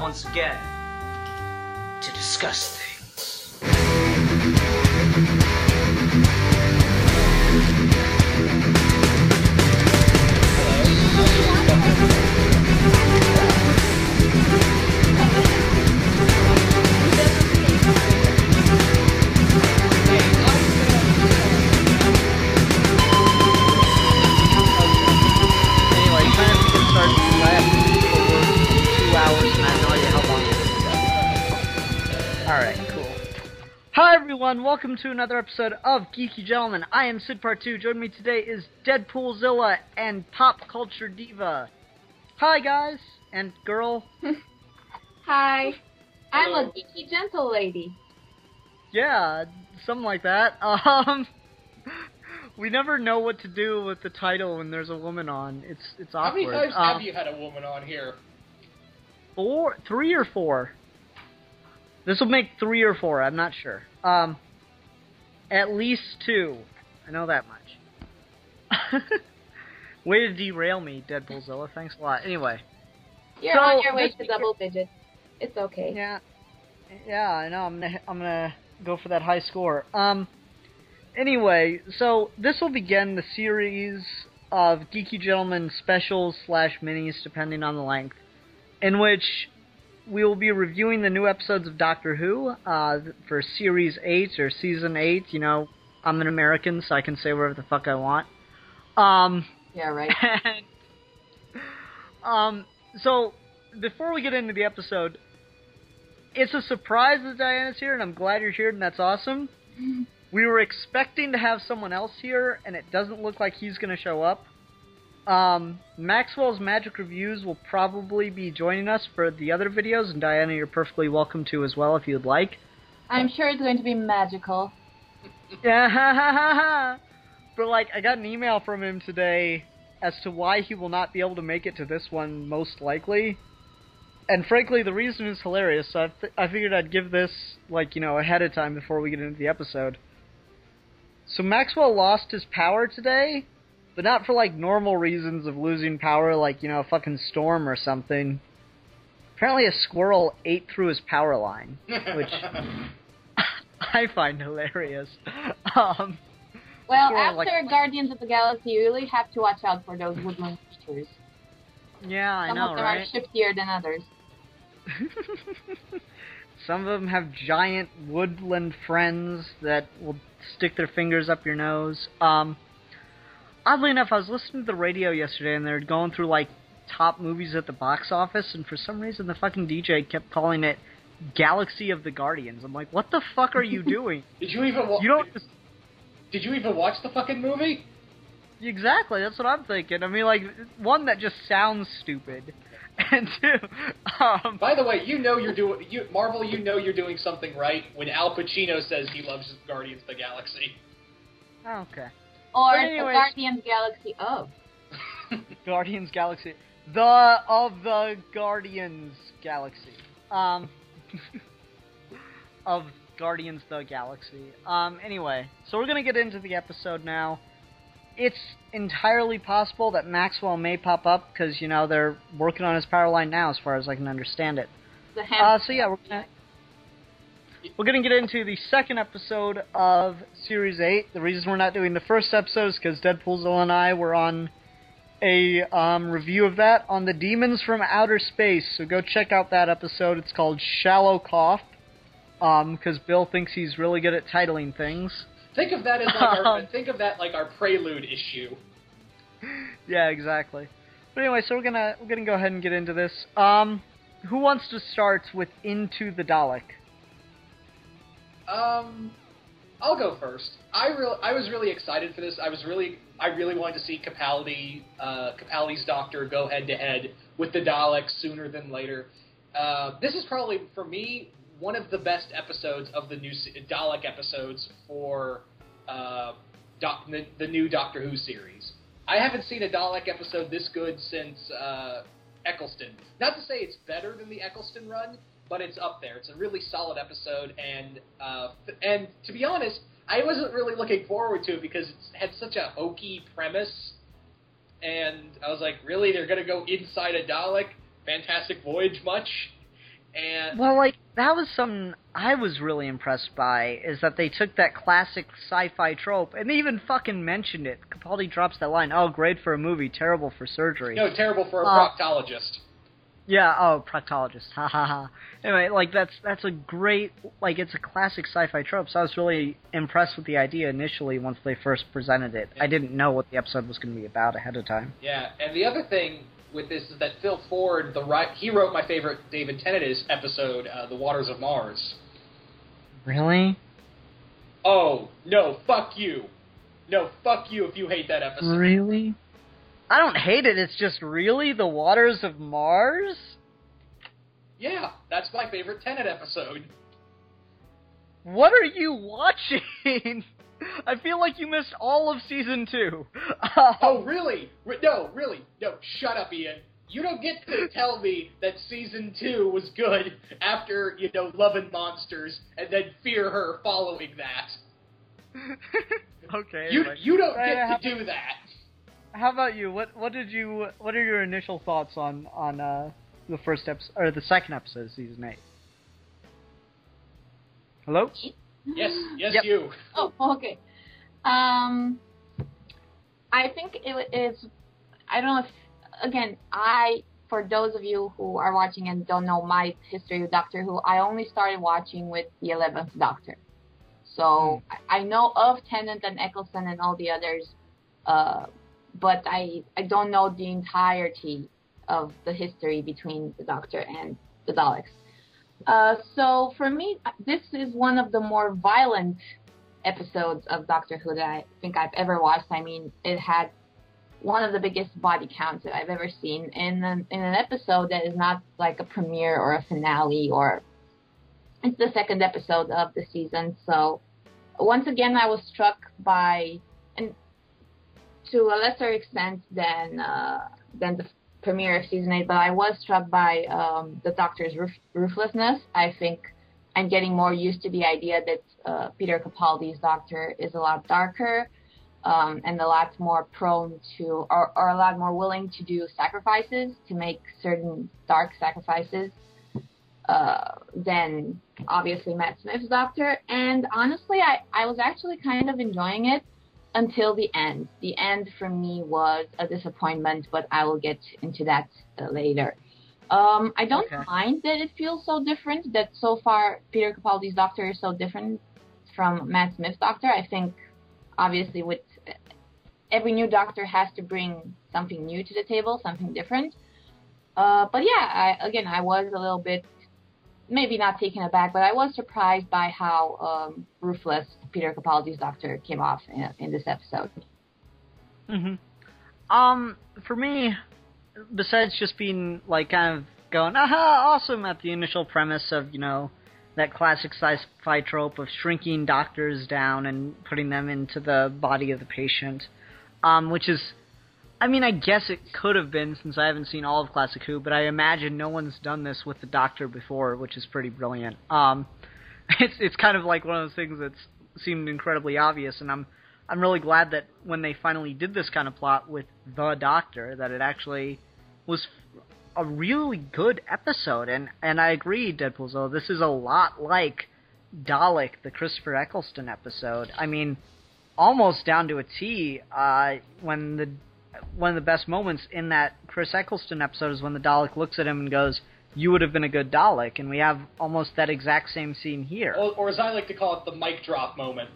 once again to discuss things. Hi everyone, welcome to another episode of Geeky Gentlemen. I am Sid Part 2. Joining me today is Deadpoolzilla and Pop Culture Diva. Hi guys, and girl. Hi. I'm a geeky gentle lady. Yeah, something like that. We never know what to do with the title when there's a woman on. It's awkward. How many times have you had a woman on here? 3 or 4. This will make 3 or 4, I'm not sure. At least 2. I know that much. Way to derail me, Deadpoolzilla. Thanks a lot. Anyway. You're on your way to double digits. It's okay. Yeah, I know. I'm gonna go for that high score. Anyway, so this will begin the series of Geeky Gentlemen specials / minis, depending on the length, in which we will be reviewing the new episodes of Doctor Who for Series 8 or Season 8. You know, I'm an American, so I can say whatever the fuck I want. Yeah, right. So, before we get into the episode, it's a surprise that Diana's here, and I'm glad you're here, and that's awesome. We were expecting to have someone else here, and it doesn't look like he's going to show up. Maxwell's Magic Reviews will probably be joining us for the other videos, and Diana, you're perfectly welcome to as well if you'd like. I'm sure it's going to be magical. Yeah, but I got an email from him today as to why he will not be able to make it to this one, most likely. And frankly, the reason is hilarious, so I figured I'd give this, ahead of time before we get into the episode. So Maxwell lost his power today, but not for, normal reasons of losing power, a fucking storm or something. Apparently a squirrel ate through his power line, which I find hilarious. Well, after Guardians of the Galaxy, you really have to watch out for those woodland creatures. Yeah, I know, right? Some of them are shiftier than others. Some of them have giant woodland friends that will stick their fingers up your nose. Oddly enough, I was listening to the radio yesterday, and they were going through, top movies at the box office, and for some reason the fucking DJ kept calling it Galaxy of the Guardians. I'm like, what the fuck are you doing? Did you even watch the fucking movie? Exactly, that's what I'm thinking. I mean, one, that just sounds stupid, and 2, By the way, Marvel, you're doing something right when Al Pacino says he loves Guardians of the Galaxy. Okay. Or the Guardians Galaxy of. Guardians Galaxy. The Guardians Galaxy. Of Guardians the Galaxy. Anyway, so we're gonna get into the episode now. It's entirely possible that Maxwell may pop up, because, they're working on his power line now, as far as I can understand it. So yeah, we're gonna get into the second episode of Series 8. The reason we're not doing the first episode is because Deadpoolzilla and I were on a review of that on the Demons from Outer Space, so go check out that episode. It's called Shallow Cough, because Bill thinks he's really good at titling things. Think of that as like our prelude issue. Yeah, exactly. But anyway, so we're gonna go ahead and get into this. Who wants to start with Into the Dalek? I'll go first. I was really excited for this. I really wanted to see Capaldi's Doctor go head to head with the Dalek sooner than later. This is probably, for me, one of the best episodes of the new Dalek episodes for the new Doctor Who series. I haven't seen a Dalek episode this good since Eccleston. Not to say it's better than the Eccleston run, but it's up there. It's a really solid episode, and to be honest, I wasn't really looking forward to it because it had such a hokey premise, and I was like, really? They're going to go inside a Dalek? Fantastic Voyage much? And well, like, that was something I was really impressed by, is that they took that classic sci-fi trope, and they even fucking mentioned it. Capaldi drops that line, oh, great for a movie, terrible for surgery. no, terrible for a proctologist. Yeah, oh, proctologist, ha ha ha. Anyway, like, that's a great, like, it's a classic sci-fi trope, so I was really impressed with the idea initially once they first presented it. Yeah. I didn't know what the episode was going to be about ahead of time. Yeah, and the other thing with this is that Phil Ford, he wrote my favorite David Tennant episode, The Waters of Mars. Really? Oh, no, fuck you. No, fuck you if you hate that episode. Really? I don't hate it, it's just really The Waters of Mars? Yeah, that's my favorite Tennant episode. What are you watching? I feel like you missed all of season 2. Oh, really? No, really. No, shut up, Ian. You don't get to tell me that season 2 was good after, Love and Monsters, and then Fear Her following that. Okay. You don't get to do that. How about you? What are your initial thoughts on the first episode, or the second episode of season 8? Hello? Yes, Yep. You. Oh, okay. I think it is. I don't know if, again, for those of you who are watching and don't know my history with Doctor Who, I only started watching with the 11th Doctor. So I know of Tennant and Eccleston and all the others, but I don't know the entirety of the history between the Doctor and the Daleks. So for me, this is one of the more violent episodes of Doctor Who that I think I've ever watched. I mean, it had one of the biggest body counts that I've ever seen in an episode that is not like a premiere or a finale, or it's the second episode of the season. So once again, I was struck by, and to a lesser extent than the premiere of season 8, but I was struck by the Doctor's ruthlessness. I think I'm getting more used to the idea that Peter Capaldi's Doctor is a lot darker and a lot more prone to, or a lot more willing to do sacrifices, to make certain dark sacrifices than obviously Matt Smith's Doctor. And honestly, I was actually kind of enjoying it until the end. The end for me was a disappointment, but I will get into that later. I don't mind that it feels so different, that so far Peter Capaldi's Doctor is so different from Matt Smith's Doctor. I think, obviously, with every new Doctor has to bring something new to the table, something different. But yeah, I was a little bit, maybe not taken aback, but I was surprised by how ruthless Peter Capaldi's Doctor came off in this episode. For me, besides just being like kind of going, aha, awesome at the initial premise of, that classic sci-fi trope of shrinking doctors down and putting them into the body of the patient, which is, I mean, I guess it could have been, since I haven't seen all of Classic Who, but I imagine no one's done this with the Doctor before, which is pretty brilliant. It's kind of like one of those things that seemed incredibly obvious, and I'm really glad that when they finally did this kind of plot with the Doctor, that it actually was a really good episode. And I agree, Deadpool Zo, this is a lot like Dalek, the Christopher Eccleston episode. I mean, almost down to a T. One of the best moments in that Chris Eccleston episode is when the Dalek looks at him and goes, "You would have been a good Dalek," and we have almost that exact same scene here. Or as I like to call it, the mic drop moment.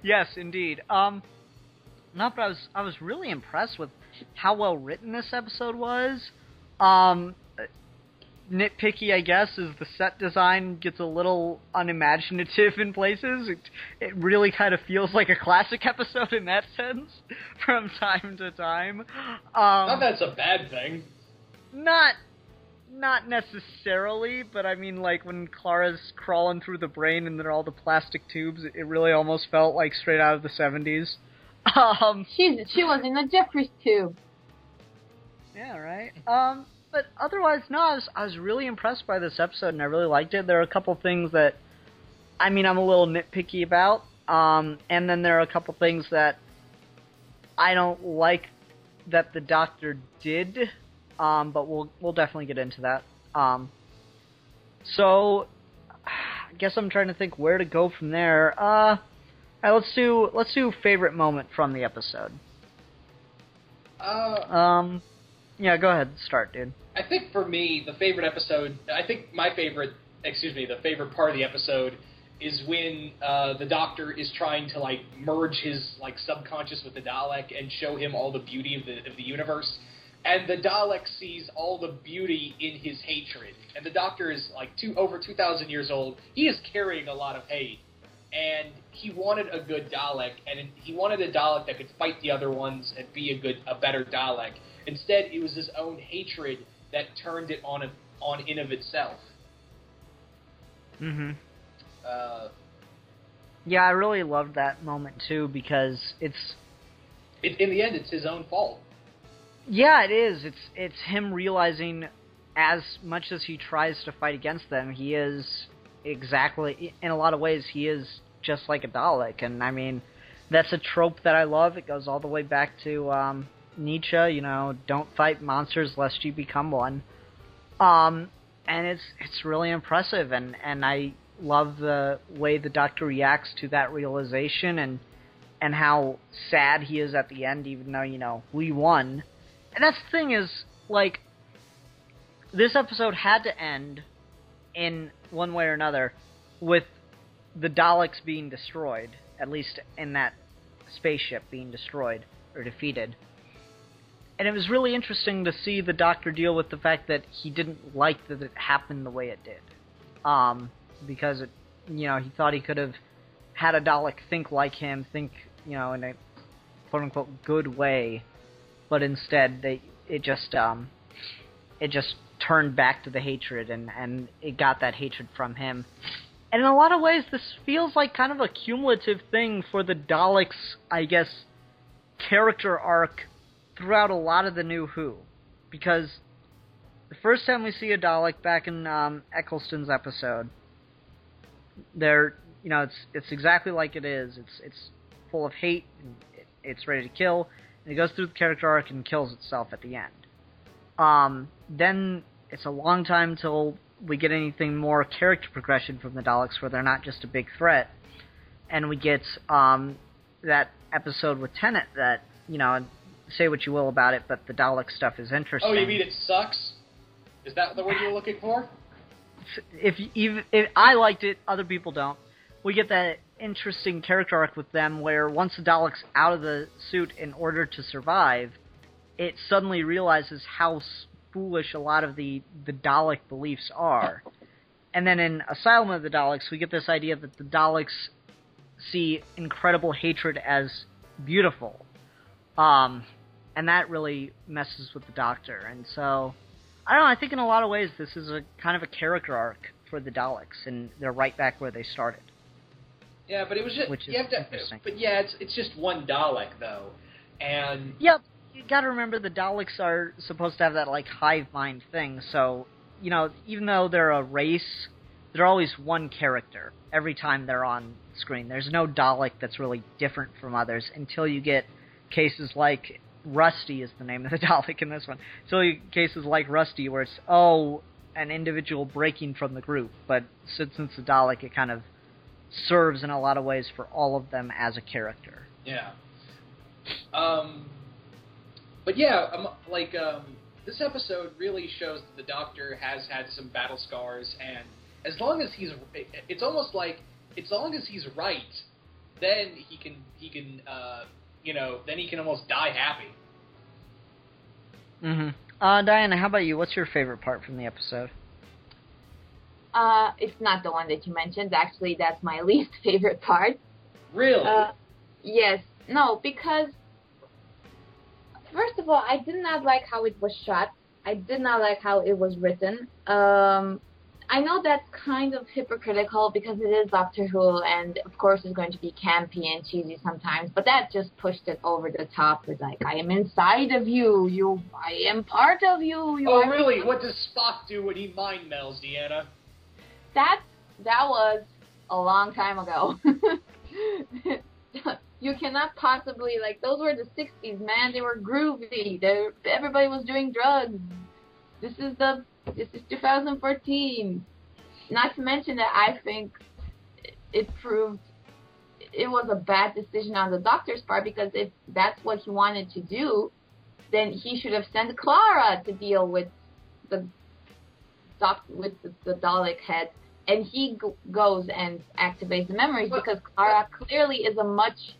Yes, indeed. But I was really impressed with how well written this episode was. Nitpicky, I guess, is the set design gets a little unimaginative in places. It really kind of feels like a classic episode in that sense from time to time. Not that it's a bad thing. Not necessarily, but I mean, like, when Clara's crawling through the brain and there are all the plastic tubes, it really almost felt like straight out of the 70s. She was in a Jeffries tube. Yeah, right. But otherwise, no, I was really impressed by this episode, and I really liked it. There are a couple things that, I mean, I'm a little nitpicky about, and then there are a couple things that I don't like that the Doctor did, but we'll definitely get into that. So, I guess I'm trying to think where to go from there. All right, let's do favorite moment from the episode. Yeah, go ahead, start, dude. I think for me, the favorite part of the episode is when the Doctor is trying to like merge his like subconscious with the Dalek and show him all the beauty of the universe. And the Dalek sees all the beauty in his hatred. And the Doctor is like over 2,000 years old. He is carrying a lot of hate. And he wanted a good Dalek, and he wanted a Dalek that could fight the other ones and be a better Dalek. Instead, it was his own hatred that turned it on in of itself. Mm-hmm. Yeah, I really loved that moment too, because in the end, it's his own fault. Yeah, it is. It's him realizing, as much as he tries to fight against them, he is exactly, in a lot of ways, he is just like a Dalek. And I mean, that's a trope that I love. It goes all the way back to Nietzsche. Don't fight monsters lest you become one. And it's really impressive, and I love the way the Doctor reacts to that realization, and how sad he is at the end, even though we won. And that's the thing is, like, this episode had to end in one way or another with the Daleks being destroyed, at least in that spaceship being destroyed or defeated. And it was really interesting to see the Doctor deal with the fact that he didn't like that it happened the way it did. Because he thought he could have had a Dalek think like him, think, in a quote-unquote good way, but instead it just turned back to the hatred, and it got that hatred from him. And in a lot of ways, this feels like kind of a cumulative thing for the Daleks', I guess, character arc throughout a lot of the New Who. Because the first time we see a Dalek back in Eccleston's episode, it's exactly like it is. It's full of hate, and it's ready to kill, and it goes through the character arc and kills itself at the end. Then it's a long time till we get anything more character progression from the Daleks, where they're not just a big threat. And we get that episode with Tennant that, say what you will about it, but the Dalek stuff is interesting. Oh, you mean it sucks? Is that the word you're looking for? If I liked it, other people don't. We get that interesting character arc with them where once the Dalek's out of the suit in order to survive, it suddenly realizes how foolish a lot of the Dalek beliefs are. And then in Asylum of the Daleks, we get this idea that the Daleks see incredible hatred as beautiful. And that really messes with the Doctor. And so, I don't know, I think in a lot of ways this is a kind of a character arc for the Daleks, and they're right back where they started. Yeah, but it was just... Which is interesting. But yeah, it's just one Dalek, though. And... Yep. You gotta remember the Daleks are supposed to have that, like, hive mind thing, so, even though they're a race, they're always one character every time they're on screen. There's no Dalek that's really different from others until you get cases like Rusty is the name of the Dalek in this one. So you get cases like Rusty where it's, an individual breaking from the group, but since it's a Dalek, it kind of serves in a lot of ways for all of them as a character. Yeah. But yeah, this episode really shows that the Doctor has had some battle scars, and as long as he's right, then he can almost die happy. Mm-hmm. Diana, how about you? What's your favorite part from the episode? It's not the one that you mentioned. Actually, that's my least favorite part. Really? Yes. No, because first of all, I did not like how it was shot. I did not like how it was written. I know that's kind of hypocritical because it is Doctor Who, and of course it's going to be campy and cheesy sometimes, but that just pushed it over the top with, like, I am inside of you, I am part of you. Oh, really? What does Spock do when he mind melds, Deanna? That was a long time ago. You cannot possibly, those were the 60s, man. They were groovy. Everybody was doing drugs. This is the This is 2014. Not to mention that I think it proved it was a bad decision on the doctor's part, because if that's what he wanted to do, then he should have sent Clara to deal with the Dalek head, and he goes and activates the memories, because Clara clearly is a much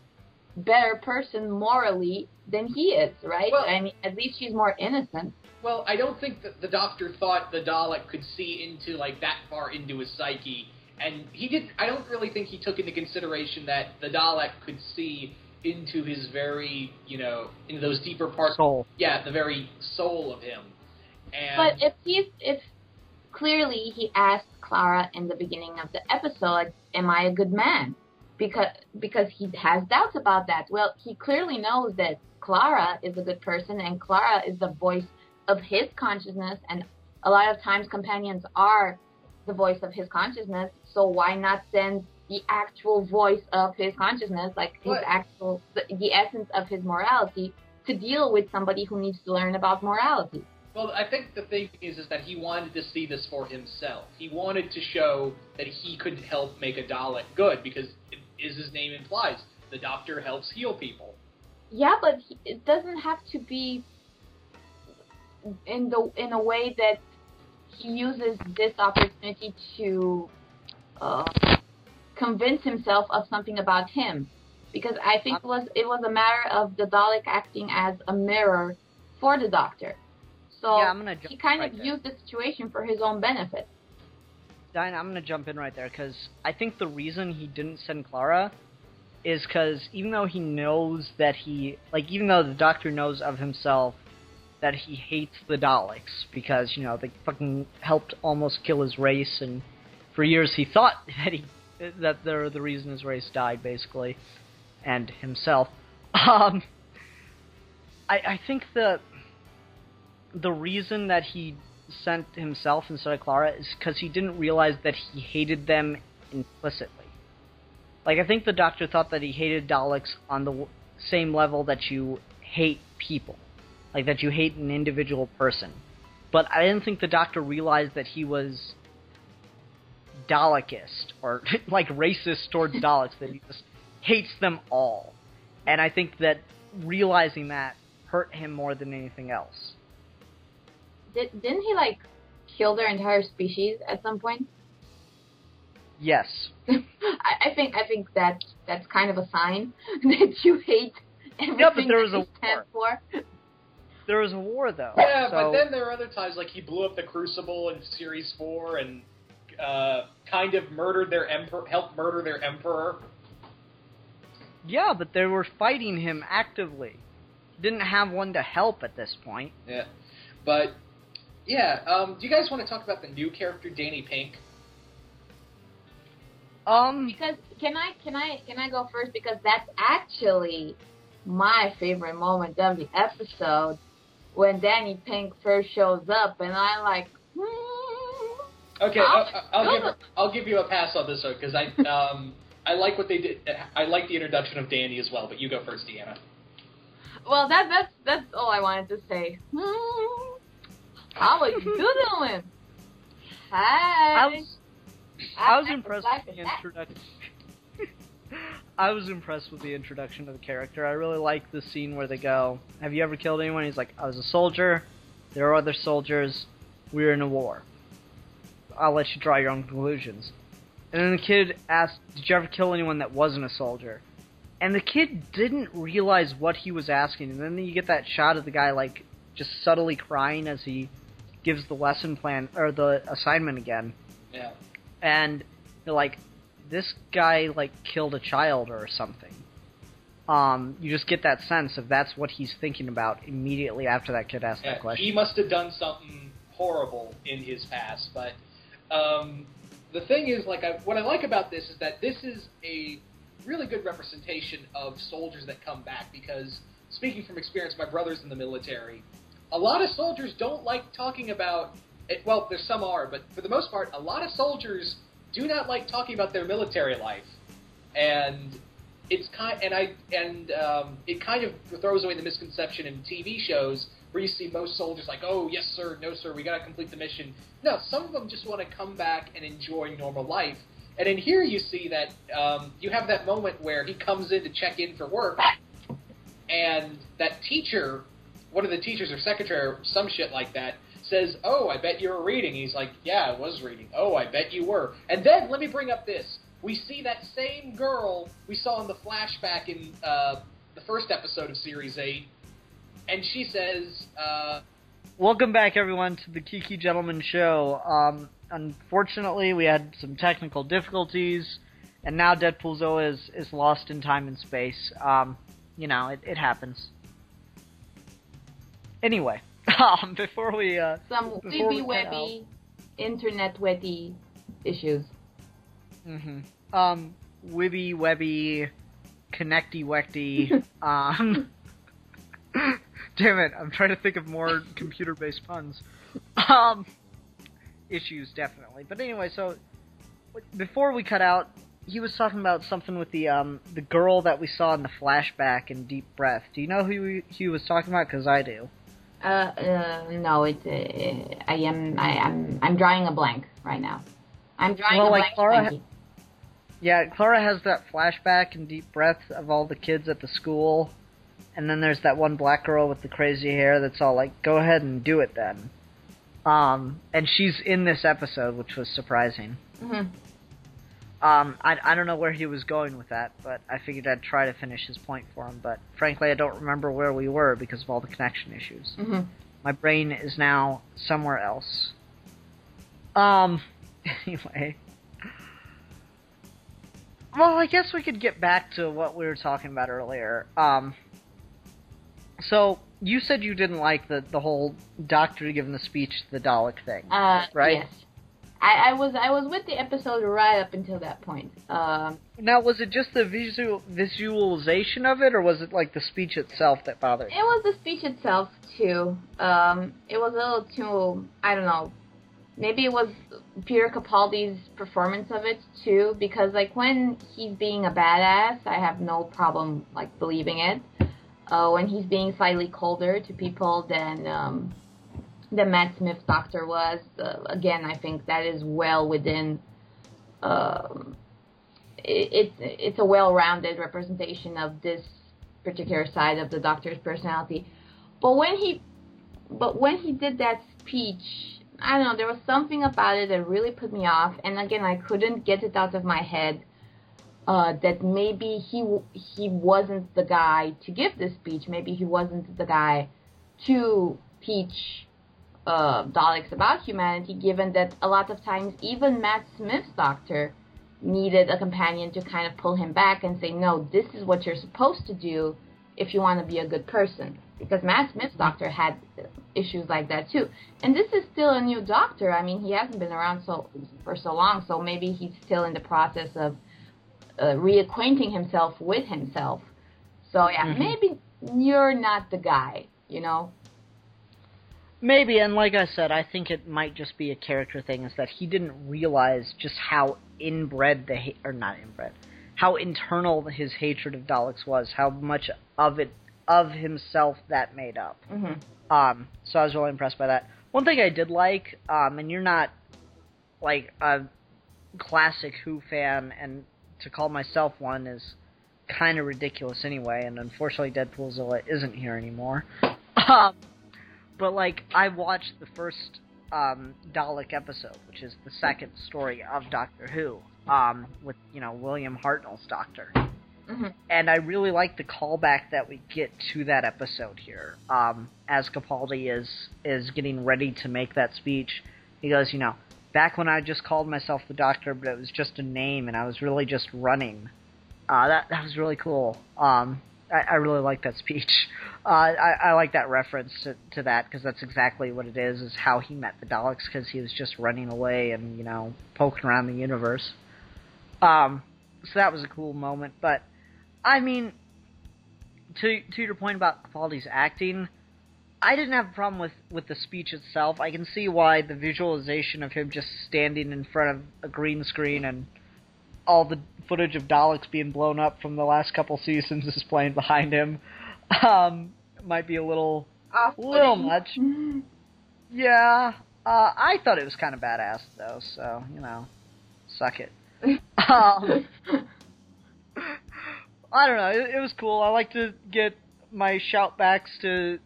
better person morally than he is, right? Well, I mean, at least she's more innocent. Well, I don't think that the Doctor thought the Dalek could see into, like, that far into his psyche, and he didn't. I don't really think he took into consideration that the Dalek could see into his very, into those deeper parts. Soul. Yeah, the very soul of him. And But if clearly he asked Clara in the beginning of the episode, "Am I a good man?" Because he has doubts about that. Well, he clearly knows that Clara is a good person, and Clara is the voice of his consciousness, and a lot of times companions are the voice of his consciousness, so why not send the actual voice of his consciousness, like his the essence of his morality, to deal with somebody who needs to learn about morality? Well, I think the thing is that he wanted to see this for himself. He wanted to show that he could help make a Dalek good, because, as his name implies, the Doctor helps heal people. Yeah, but it doesn't have to be in a way that he uses this opportunity to convince himself of something about him, because I think it was a matter of the Dalek acting as a mirror for the Doctor. So yeah, he kind of used the situation for his own benefit. Diana, I'm going to jump in right there, because I think the reason he didn't send Clara is because even though he knows that even though the Doctor knows of himself that he hates the Daleks, because, they fucking helped almost kill his race, and for years he thought that they're the reason his race died, basically, and himself. I think the reason that he sent himself instead of Clara is because he didn't realize that he hated them implicitly. Like, I think the Doctor thought that he hated Daleks on the same level that you hate people. Like, that you hate an individual person. But I didn't think the Doctor realized that he was Dalekist, or, like, racist towards Daleks, that he just hates them all. And I think that realizing that hurt him more than anything else. Didn't he, kill their entire species at some point? Yes. I think that's kind of a sign that you hate everything but there was that they stand for. There was a war, though. Yeah, but then there were other times, like he blew up the Crucible in Series 4 and kind of helped murder their Emperor. Yeah, but they were fighting him actively. Didn't have one to help at this point. Yeah, but yeah. Do you guys want to talk about the new character, Danny Pink? Because can I go first, because that's actually my favorite moment of the episode, when Danny Pink first shows up, and I'm like, Okay, I'll give you a pass on this one, because I like what they did. I like the introduction of Danny as well, but you go first, Deanna. Well, that's all I wanted to say. How are you doing? Hi. I was impressed with the introduction. I was impressed with the introduction of the character. I really like the scene where they go, "Have you ever killed anyone?" He's like, "I was a soldier. There are other soldiers. We were in a war. I'll let you draw your own conclusions." And then the kid asked, "Did you ever kill anyone that wasn't a soldier?" And the kid didn't realize what he was asking. And then you get that shot of the guy, just subtly crying as he gives the lesson plan, or the assignment again. Yeah. And you're like, this guy, killed a child or something. You just get that sense of that's what he's thinking about immediately after that kid asked that question. He must have done something horrible in his past. But the thing is, what I like about this is that this is a really good representation of soldiers that come back, because, speaking from experience, my brother's in the military. A lot of soldiers don't like talking about it. Well, there's some are, but for the most part, a lot of soldiers do not like talking about their military life, and it kind of throws away the misconception in TV shows where you see most soldiers like, oh, yes, sir, no, sir, we got to complete the mission. No, some of them just want to come back and enjoy normal life. And in here you see that you have that moment where he comes in to check in for work, and that teacher, one of the teachers or secretary or some shit like that, says, oh, I bet you were reading. He's like, yeah, I was reading. Oh, I bet you were. And then, let me bring up this. We see that same girl we saw in the flashback in the first episode of Series 8, and she says, Welcome back, everyone, to the Geeky Gentleman Show. Unfortunately, we had some technical difficulties, and now Deadpool Zoe is lost in time and space. It happens. Anyway, before we... some webby, internet wetty issues. Mm-hmm. Wibby, webby, connecty, wecty, damn it, I'm trying to think of more computer-based puns. Issues, definitely. But anyway, so, before we cut out, he was talking about something with the girl that we saw in the flashback in Deep Breath. Do you know who he was talking about? Because I do. No, I'm drawing a blank right now. I'm drawing a blank. Clara has that flashback in Deep Breath of all the kids at the school, and then there's that one black girl with the crazy hair that's all like, go ahead and do it then. And she's in this episode, which was surprising. Mm-hmm. I don't know where he was going with that, but I figured I'd try to finish his point for him, but frankly I don't remember where we were because of all the connection issues. Mm-hmm. My brain is now somewhere else. Anyway. Well, I guess we could get back to what we were talking about earlier. So, you said you didn't like the whole doctor giving the speech to the Dalek thing, right? Yes. I was with the episode right up until that point. Now, was it just the visualization of it, or was it like the speech itself that bothered you? It was the speech itself, too. It was a little too, I don't know, maybe it was Peter Capaldi's performance of it, too, because, like, when he's being a badass, I have no problem, like, believing it. When he's being slightly colder to people than Matt Smith's Doctor was, again, I think that is well within, it's a well-rounded representation of this particular side of the Doctor's personality. But when he did that speech, I don't know, there was something about it that really put me off, and again, I couldn't get it out of my head that maybe he wasn't the guy to give this speech, maybe he wasn't the guy to teach Daleks about humanity, given that a lot of times even Matt Smith's Doctor needed a companion to kind of pull him back and say, no, this is what you're supposed to do if you want to be a good person. Because Matt Smith's Doctor had issues like that too. And this is still a new Doctor. I mean, he hasn't been around for so long, so maybe he's still in the process of reacquainting himself with himself. So yeah, maybe you're not the guy, you know? Maybe, and like I said, I think it might just be a character thing, is that he didn't realize just how inbred how internal his hatred of Daleks was, how much of himself that made up. Mm-hmm. So I was really impressed by that. One thing I did like, and you're not like a classic Who fan, and to call myself one is kind of ridiculous anyway, and unfortunately Deadpool Zilla isn't here anymore. But, like, I watched the first Dalek episode, which is the second story of Doctor Who, with, William Hartnell's Doctor. Mm-hmm. And I really like the callback that we get to that episode here. As Capaldi is getting ready to make that speech, he goes, back when I just called myself the Doctor, but it was just a name, and I was really just running. That was really cool. I really like that speech. I like that reference to that, because that's exactly what it is how he met the Daleks, because he was just running away and, poking around the universe. So that was a cool moment. But, I mean, to your point about Capaldi's acting, I didn't have a problem with the speech itself. I can see why the visualization of him just standing in front of a green screen and all the footage of Daleks being blown up from the last couple seasons is playing behind him might be a little A little much. Yeah. I thought it was kind of badass, though, so, suck it. I don't know, it was cool. I like to get my shout-backs to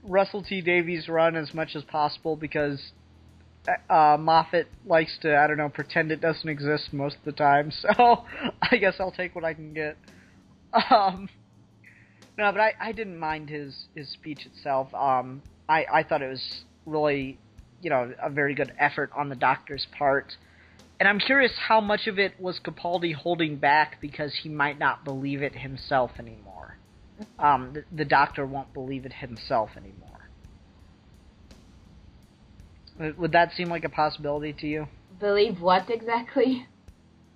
Russell T. Davies' run as much as possible, because Moffat likes to, I don't know, pretend it doesn't exist most of the time, so I guess I'll take what I can get. No, but I didn't mind his speech itself. I thought it was really, a very good effort on the Doctor's part. And I'm curious how much of it was Capaldi holding back because he might not believe it himself anymore. The Doctor won't believe it himself anymore. Would that seem like a possibility to you? Believe what exactly?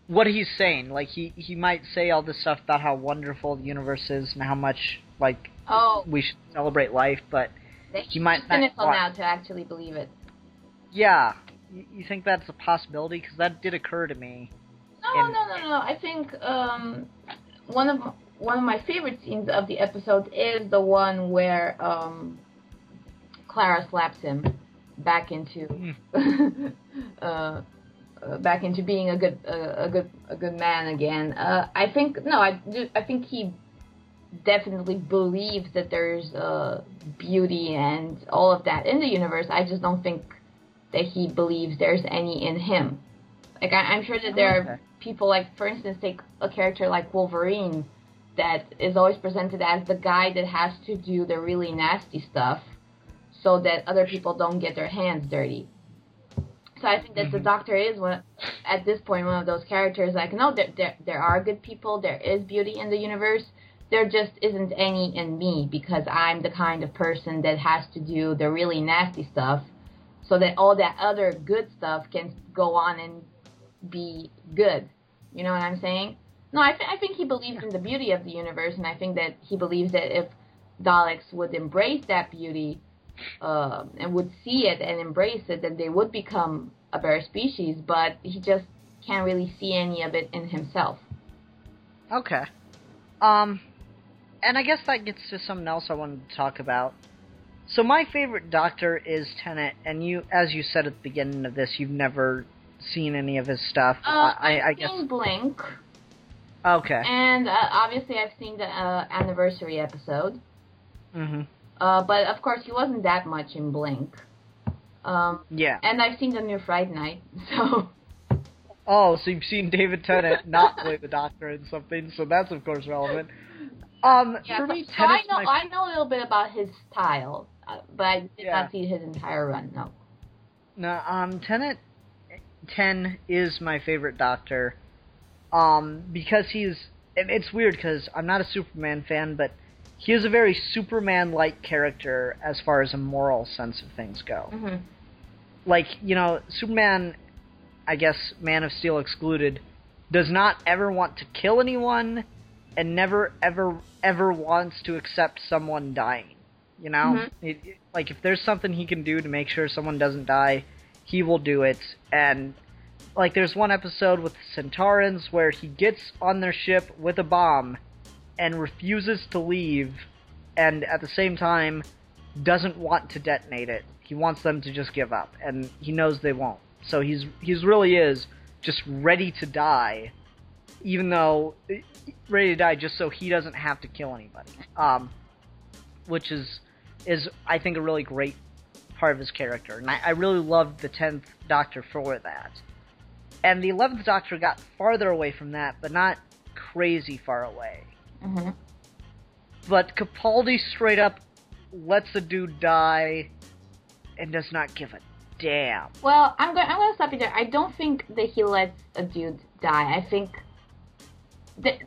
What he's saying. Like, he might say all this stuff about how wonderful the universe is and how much, we should celebrate life, but he might not cynical now to actually believe it. Yeah. You think that's a possibility? Because that did occur to me. No. I think one of my favorite scenes of the episode is the one where Clara slaps him back into back into being a good man again. I think he definitely believes that there's beauty and all of that in the universe. I just don't think that he believes there's any in him. Like, I'm sure that there are people, like, for instance, take a character like Wolverine that is always presented as the guy that has to do the really nasty stuff so that other people don't get their hands dirty. So I think that the Doctor is, at this point, one of those characters, like, no, there are good people, there is beauty in the universe, there just isn't any in me because I'm the kind of person that has to do the really nasty stuff so that all that other good stuff can go on and be good. You know what I'm saying? No, I think he believes in the beauty of the universe, and I think that he believes that if Daleks would embrace that beauty and would see it and embrace it, then they would become a better species, but he just can't really see any of it in himself. Okay. And I guess that gets to something else I wanted to talk about. So my favorite Doctor is Tennant, and you, as you said at the beginning of this, you've never seen any of his stuff. I've seen Blink. Okay. And obviously I've seen the anniversary episode. Mm-hmm. But of course he wasn't that much in Blink. Yeah. And I've seen the new Friday Night, so... Oh, so you've seen David Tennant not play the Doctor in something, so that's of course relevant. For me, so I know a little bit about his style, but I did not see his entire run, no. No, Tennant 10 is my favorite Doctor, because it's weird because I'm not a Superman fan, but he is a very Superman-like character as far as a moral sense of things go. Mm-hmm. Like, Superman, I guess Man of Steel excluded, does not ever want to kill anyone and never, ever wants to accept someone dying, Mm-hmm. Like, if there's something he can do to make sure someone doesn't die, he will do it. And, like, there's one episode with the Centaurans where he gets on their ship with a bomb and refuses to leave, and at the same time doesn't want to detonate it. He wants them to just give up, and he knows they won't. So he's really is just ready to die, even though ready to die just so he doesn't have to kill anybody. Which is I think a really great part of his character, and I really loved the 10th Doctor for that. And the 11th Doctor got farther away from that, but not crazy far away. Mm-hmm. But Capaldi straight up lets a dude die and does not give a damn. Well, I'm going to stop you there. I don't think that he lets a dude die. I think that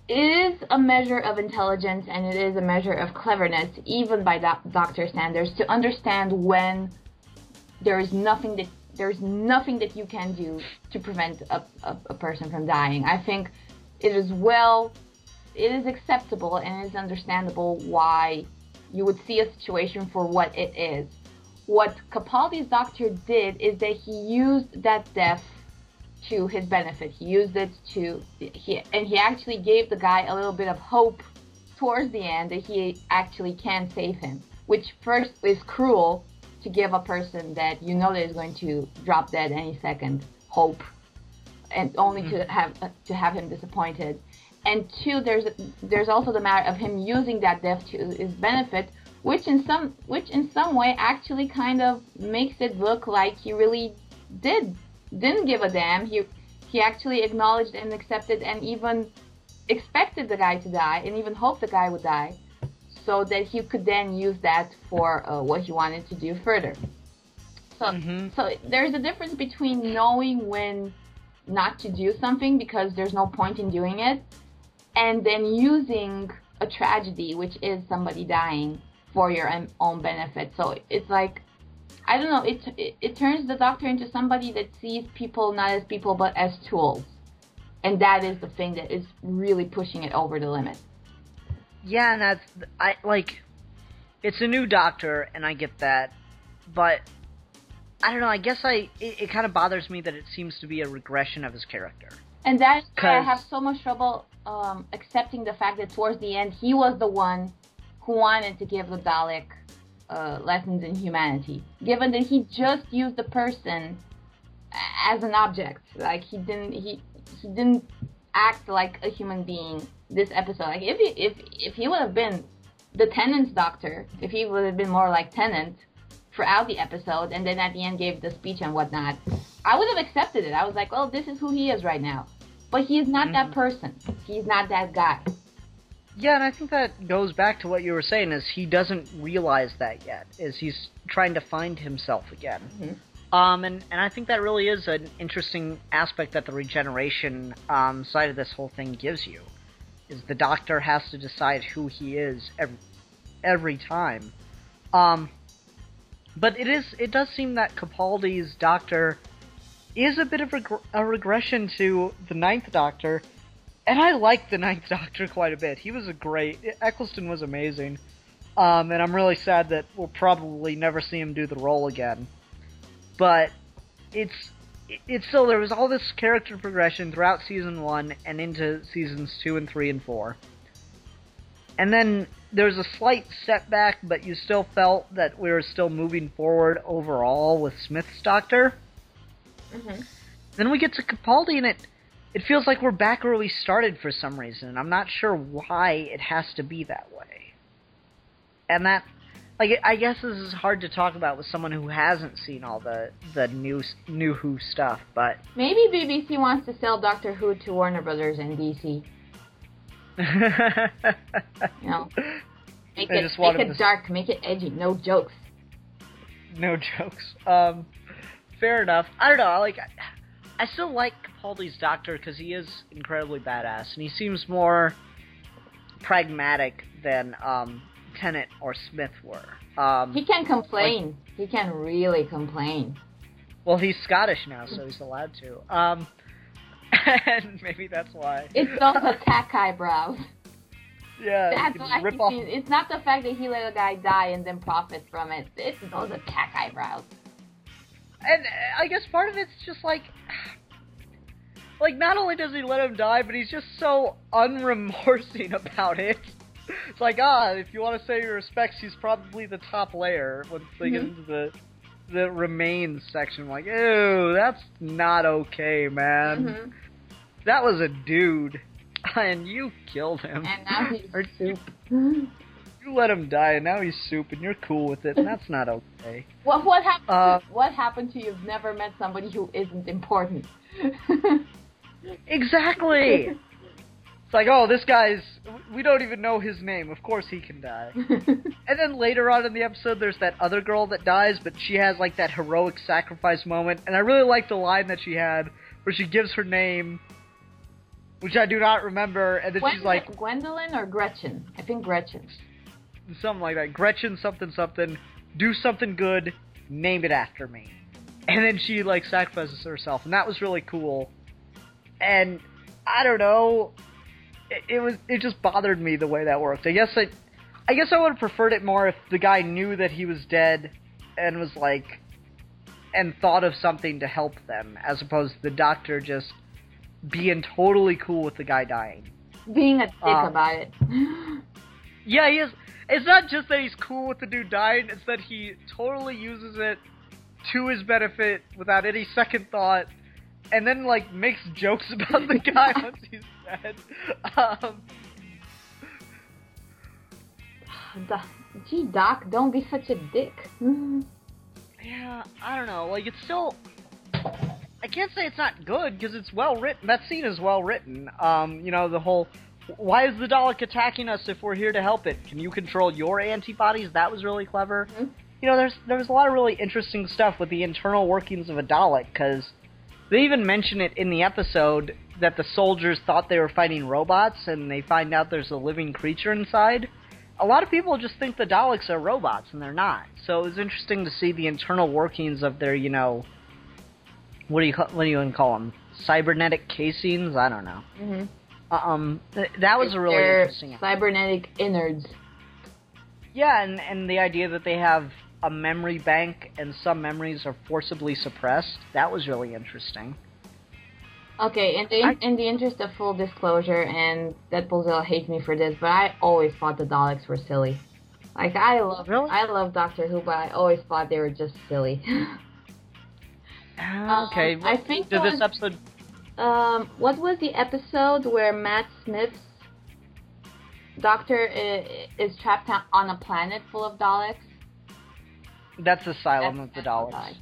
it is a measure of intelligence and it is a measure of cleverness, even by Doctor standards, to understand when there is nothing that you can do to prevent a person from dying. I think it is acceptable and it is understandable why you would see a situation for what it is. What Capaldi's Doctor did is that he used that death to his benefit. He used it he actually gave the guy a little bit of hope towards the end that he actually can save him, which first is cruel to give a person that you know that is going to drop dead any second hope, and only to have him disappointed. And two, there's also the matter of him using that death to his benefit, which in some way actually kind of makes it look like he really didn't give a damn. He actually acknowledged and accepted and even expected the guy to die and even hoped the guy would die, so that he could then use that for what he wanted to do further. So there's a difference between knowing when not to do something because there's no point in doing it, and then using a tragedy, which is somebody dying, for your own benefit. So it's like, I don't know, it turns the Doctor into somebody that sees people not as people but as tools. And that is the thing that is really pushing it over the limit. Yeah, and it's a new Doctor, and I get that, but I don't know, I guess it kind of bothers me that it seems to be a regression of his character. And that's why I have so much trouble accepting the fact that towards the end, he was the one who wanted to give the Dalek lessons in humanity, given that he just used the person as an object. Like, he didn't act like a human being this episode. Like, if he would have been the Tennant's Doctor, if he would have been more like Tennant throughout the episode, and then at the end gave the speech and whatnot, I would have accepted it. I was like, well, this is who he is right now. But he is not that person. He's not that guy. Yeah, and I think that goes back to what you were saying, is he doesn't realize that yet, is he's trying to find himself again. And I think that really is an interesting aspect that the regeneration side of this whole thing gives you, is the Doctor has to decide who he is every time. But it does seem that Capaldi's Doctor is a bit of a regression to the Ninth Doctor, and I like the Ninth Doctor quite a bit. He was Eccleston was amazing, and I'm really sad that we'll probably never see him do the role again. But it's still, there was all this character progression throughout Season 1 and into Seasons 2 and 3 and 4. And then there's a slight setback, but you still felt that we were still moving forward overall with Smith's Doctor. Then we get to Capaldi, and it feels like we're back where we started for some reason, and I'm not sure why it has to be that way. And that, like, I guess this is hard to talk about with someone who hasn't seen all the new Who stuff, but... Maybe BBC wants to sell Doctor Who to Warner Brothers and DC. You know, make it dark, make it edgy, no jokes. No jokes. Fair enough. I don't know, I still like Capaldi's Doctor because he is incredibly badass, and he seems more pragmatic than Tennant or Smith were. He can complain. He can really complain. Well, he's Scottish now, so he's allowed to. And maybe that's why. It's those attack eyebrows. Yeah, that's why it's not the fact that he let a guy die and then profit from it. It's those attack eyebrows. And I guess part of it's just like, not only does he let him die, but he's just so unremorsing about it. It's like, if you want to say your respects, he's probably the top layer once they get into the remains section. Like, ew, that's not okay, man. That was a dude, and you killed him. And now he's soup. You let him die, and now he's soup, and you're cool with it, and that's not okay. Well, what happened to you've never met somebody who isn't important? Exactly! It's like, this guy's... We don't even know his name. Of course he can die. And then later on in the episode, there's that other girl that dies, but she has, that heroic sacrifice moment, and I really like the line that she had, where she gives her name, which I do not remember, and then she's like... Gwendolyn or Gretchen? I think Gretchen. Something like that. Gretchen something, do something good, name it after me. And then she, sacrifices herself, and that was really cool. And, I don't know, it just bothered me the way that worked. I guess I would have preferred it more if the guy knew that he was dead and was and thought of something to help them, as opposed to the Doctor just being totally cool with the guy dying. Being a dick about it. Yeah, he is. It's not just that he's cool with the dude dying, it's that he totally uses it to his benefit without any second thought, and then, like, makes jokes about the guy once he's dead. Gee, Doc, don't be such a dick. Yeah, I don't know. Like, it's still... I can't say it's not good, because it's well written. That scene is well written. You know, the whole... Why is the Dalek attacking us if we're here to help it? Can you control your antibodies? That was really clever. Mm-hmm. You know, there was a lot of really interesting stuff with the internal workings of a Dalek, because they even mention it in the episode that the soldiers thought they were fighting robots, and they find out there's a living creature inside. A lot of people just think the Daleks are robots, and they're not. So it was interesting to see the internal workings of their, you know, what do you even call them? Cybernetic casings? I don't know. Mm-hmm. That was a really interesting... cybernetic innards. Yeah, and the idea that they have a memory bank and some memories are forcibly suppressed, that was really interesting. Okay, in the interest of full disclosure, and Deadpoolzilla hates me for this, but I always thought the Daleks were silly. Like, I love Doctor Who, but I always thought they were just silly. Okay, I think did this episode... what was the episode where Matt Smith's doctor is trapped on a planet full of Daleks? That's Asylum of the Daleks.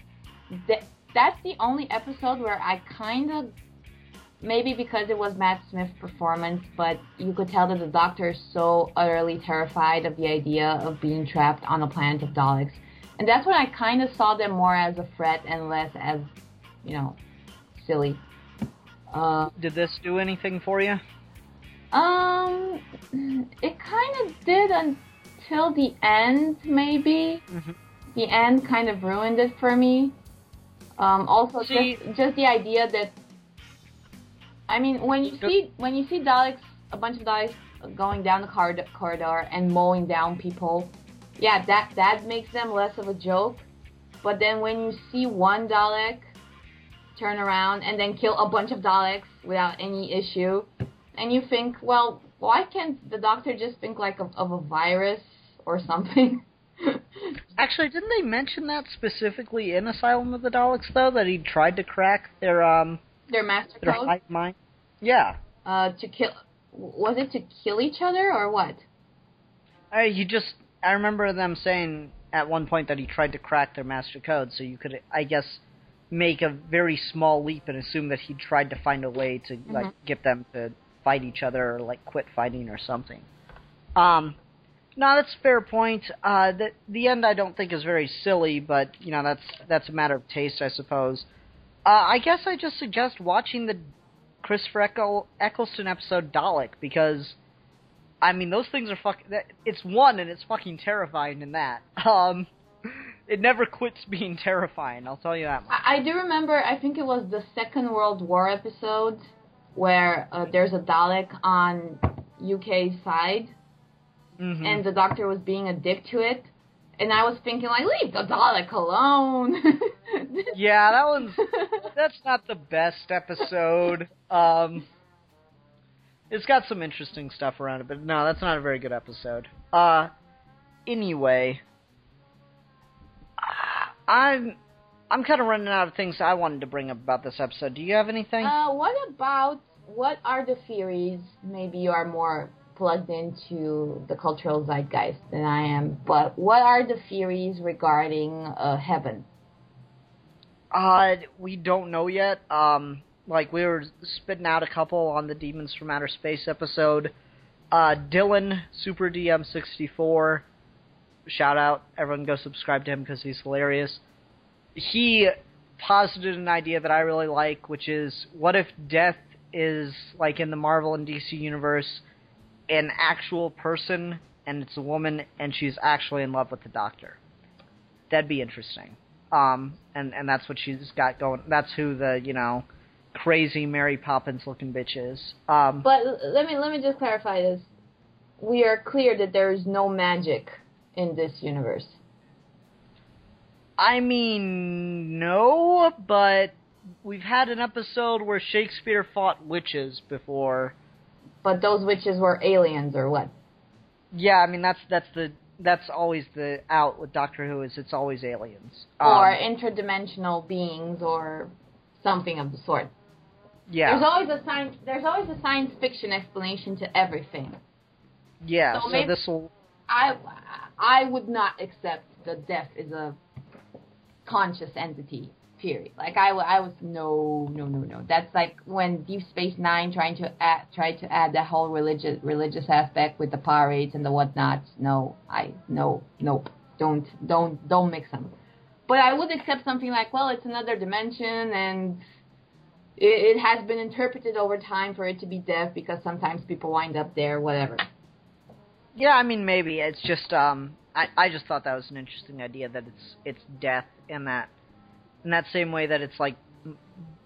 That's the only episode where I kind of, maybe because it was Matt Smith's performance, but you could tell that the doctor is so utterly terrified of the idea of being trapped on a planet of Daleks. And that's when I kind of saw them more as a threat and less as, you know, silly. Did this do anything for you? It kind of did until the end, maybe. Mm-hmm. The end kind of ruined it for me. Also, just the idea that, I mean, when you see Daleks, a bunch of Daleks going down the corridor and mowing down people, yeah, that makes them less of a joke. But then when you see one Dalek turn around and then kill a bunch of Daleks without any issue, and you think, well, why can't the Doctor just think like of a virus or something? Actually, didn't they mention that specifically in Asylum of the Daleks, though, that he tried to crack their master their code? hive mind? Yeah. To kill... Was it to kill each other, or what? I remember them saying at one point that he tried to crack their master code, so you could, I guess, make a very small leap and assume that he tried to find a way to, like, get them to fight each other or, like, quit fighting or something. No, that's a fair point. The end I don't think is very silly, but, you know, that's a matter of taste, I suppose. I guess I just suggest watching the Christopher Eccleston episode Dalek, because, I mean, those things are it's one, and it's fucking terrifying in that. It never quits being terrifying, I'll tell you that much. I do remember, I think it was the Second World War episode, where there's a Dalek on UK's side, and the Doctor was being a dick to it, and I was thinking, like, leave the Dalek alone. Yeah, that's not the best episode. It's got some interesting stuff around it, but no, that's not a very good episode. Anyway, I'm kind of running out of things I wanted to bring up about this episode. Do you have anything? What are the theories? Maybe you are more plugged into the cultural zeitgeist than I am, but what are the theories regarding heaven? We don't know yet. Like, we were spitting out a couple on the Demons from Outer Space episode. Dylan, Super DM64, shout out, everyone go subscribe to him because he's hilarious. He posited an idea that I really like, which is, what if death is, like in the Marvel and DC universe, an actual person, and it's a woman, and she's actually in love with the Doctor? That'd be interesting. And that's what she's got going. That's who the, you know, crazy Mary Poppins looking bitch is. But let me just clarify this. We are clear that there is no magic in this universe. I mean, no, but we've had an episode where Shakespeare fought witches before. But those witches were aliens, or what? Yeah, I mean that's always the out with Doctor Who is it's always aliens or interdimensional beings or something of the sort. Yeah, There's always a science fiction explanation to everything. Yeah, so this will. I would not accept that death is a conscious entity. Period. Like I was no. That's like when Deep Space Nine tried to add that whole religious aspect with the parades and the whatnots. Nope. Don't mix them. But I would accept something like, well, it's another dimension and it has been interpreted over time for it to be death because sometimes people wind up there, whatever. Yeah, I mean maybe it's just I just thought that was an interesting idea that it's death in that same way that it's like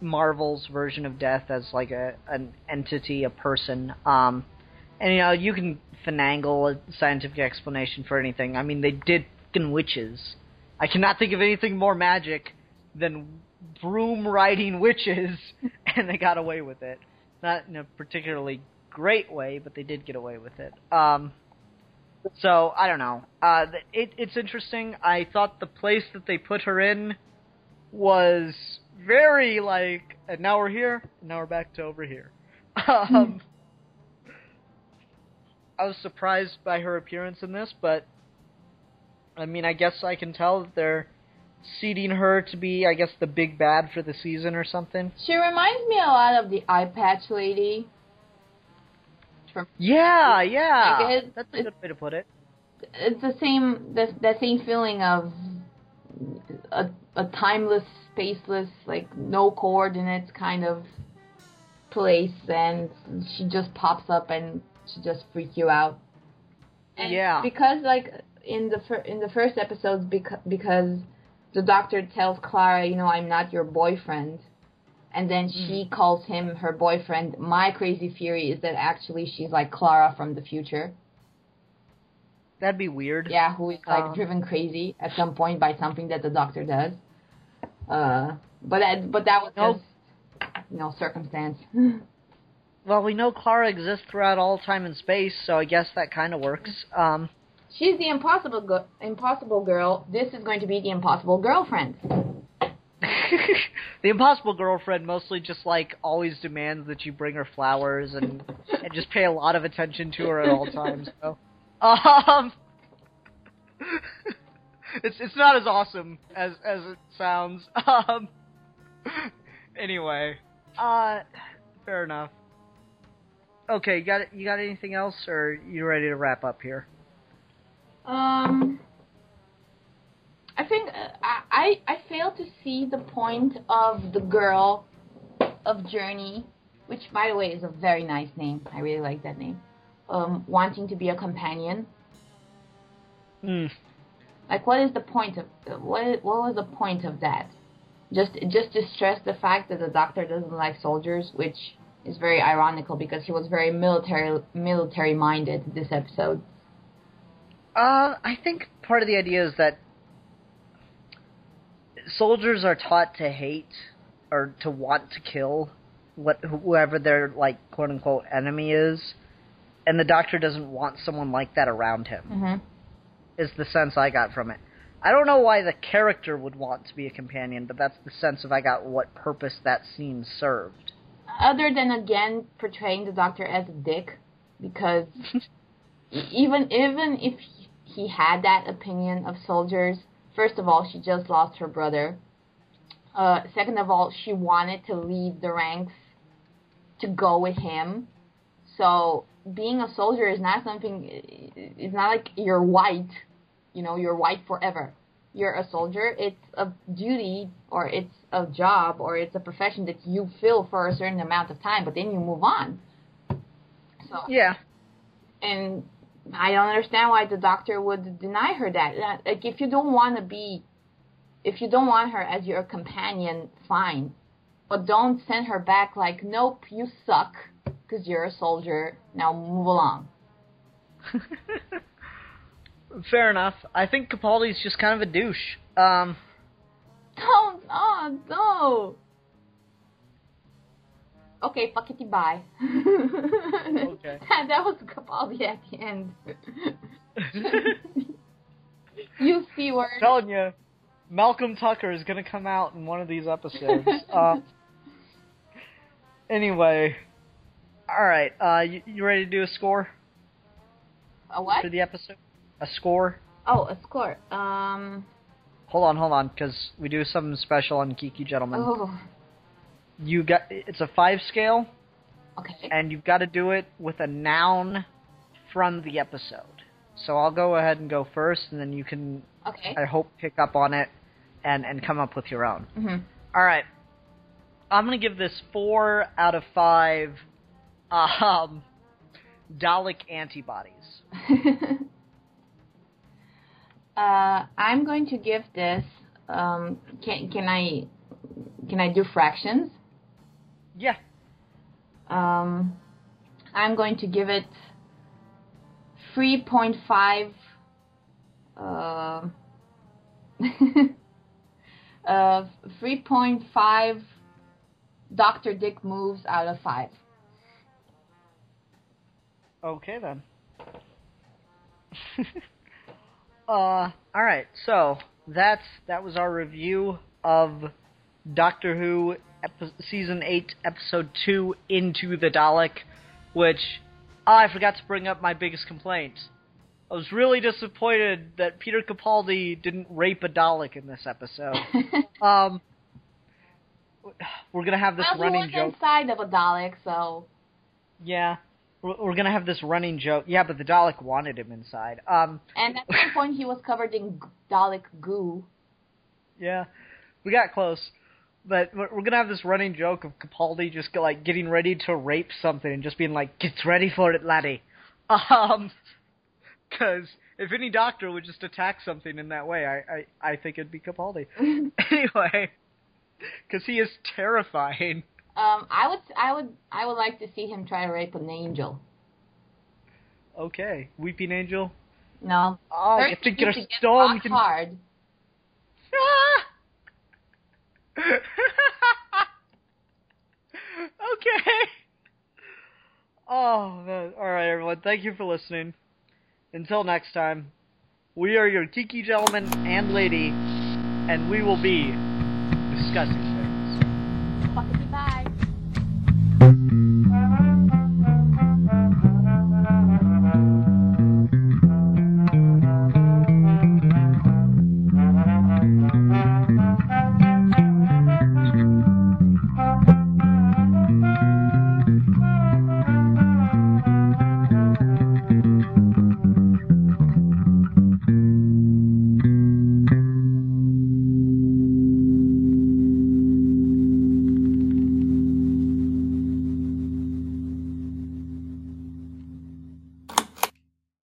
Marvel's version of death as like an entity, a person. And you can finagle a scientific explanation for anything. I mean they did fucking witches. I cannot think of anything more magic than broom riding witches, and they got away with it. Not in a particularly great way, but they did get away with it. So, I don't know. It's interesting. I thought the place that they put her in was very, like, and now we're here, and now we're back to over here. I was surprised by her appearance in this, but, I mean, I guess I can tell that they're seeding her to be, I guess, the big bad for the season or something. She reminds me a lot of the eye patch lady. Yeah. Like that's a good way to put it. It's the same, that same feeling of a timeless, spaceless, like no coordinates kind of place, and she just pops up and she just freaks you out. And yeah. Because like in the first episode, because the doctor tells Clara, I'm not your boyfriend. And then she calls him her boyfriend. My crazy theory is that actually she's like Clara from the future. That'd be weird. Yeah, who is like driven crazy at some point by something that the doctor does. But that was just, circumstance. Well, we know Clara exists throughout all time and space, so I guess that kind of works. She's the impossible girl. This is going to be the impossible girlfriend. The impossible girlfriend mostly just, like, always demands that you bring her flowers and just pay a lot of attention to her at all times. So, it's not as awesome as it sounds. Anyway, fair enough. Okay, you got anything else, or you ready to wrap up here? I think I fail to see the point of the girl of Journey, which, by the way, is a very nice name. I really like that name. Wanting to be a companion. Like, what is the point of what was the point of that? Just to stress the fact that the doctor doesn't like soldiers, which is very ironical because he was very military minded this episode. I think part of the idea is that soldiers are taught to hate or to want to kill whoever their, like, quote unquote enemy is, and the doctor doesn't want someone like that around him. Is the sense I got from it. I don't know why the character would want to be a companion, but that's the sense I got what purpose that scene served. Other than, again, portraying the doctor as a dick, because even if he had that opinion of soldiers, first of all, she just lost her brother. Second of all, she wanted to leave the ranks to go with him. So being a soldier is not something, it's not like you're white, you're white forever. You're a soldier. It's a duty, or it's a job, or it's a profession that you fill for a certain amount of time, but then you move on. So yeah. And I don't understand why the doctor would deny her that. Like, if you don't want her as your companion, fine. But don't send her back like, nope, you suck, because you're a soldier. Now move along. Fair enough. I think Capaldi's just kind of a douche. No. Okay, fuckity bye. Okay. That was Capaldi at the end. You see word. I'm telling you, Malcolm Tucker is going to come out in one of these episodes. Anyway, alright, you ready to do a score? A what? For the episode? A score? Oh, a score. Hold on, because we do something special on Geeky Gentlemen. Oh. It's a 5 scale, Okay. and you've got to do it with a noun from the episode. So I'll go ahead and go first, and then you can, Okay. I hope, pick up on it and come up with your own. Mm-hmm. Alright. I'm going to give this 4 out of 5 Dalek antibodies. I'm going to give this. Can I do fractions? Yeah. I'm going to give it 3.5. 3.5 Dr. Dick moves out of 5. Okay then. Alright, so that was our review of Doctor Who Season 8, Episode 2, Into the Dalek, which I forgot to bring up my biggest complaint. I was really disappointed that Peter Capaldi didn't rape a Dalek in this episode. We're gonna have this running he was joke. inside of a Dalek, so... Yeah. We're gonna have this running joke. Yeah, but the Dalek wanted him inside. And at one point he was covered in Dalek goo. Yeah, we got close. But we're gonna have this running joke of Capaldi just getting ready to rape something and just being like, "Get ready for it, laddie." Because if any doctor would just attack something in that way, I think it'd be Capaldi. Anyway, because he is terrifying. I would like to see him try to rape an angel. Okay, Weeping Angel. No. Oh, First you think you you're need to get stone? rock hard. Okay. Oh, man. All right, everyone. Thank you for listening. Until next time, we are your geeky gentleman and lady, and we will be discussing things.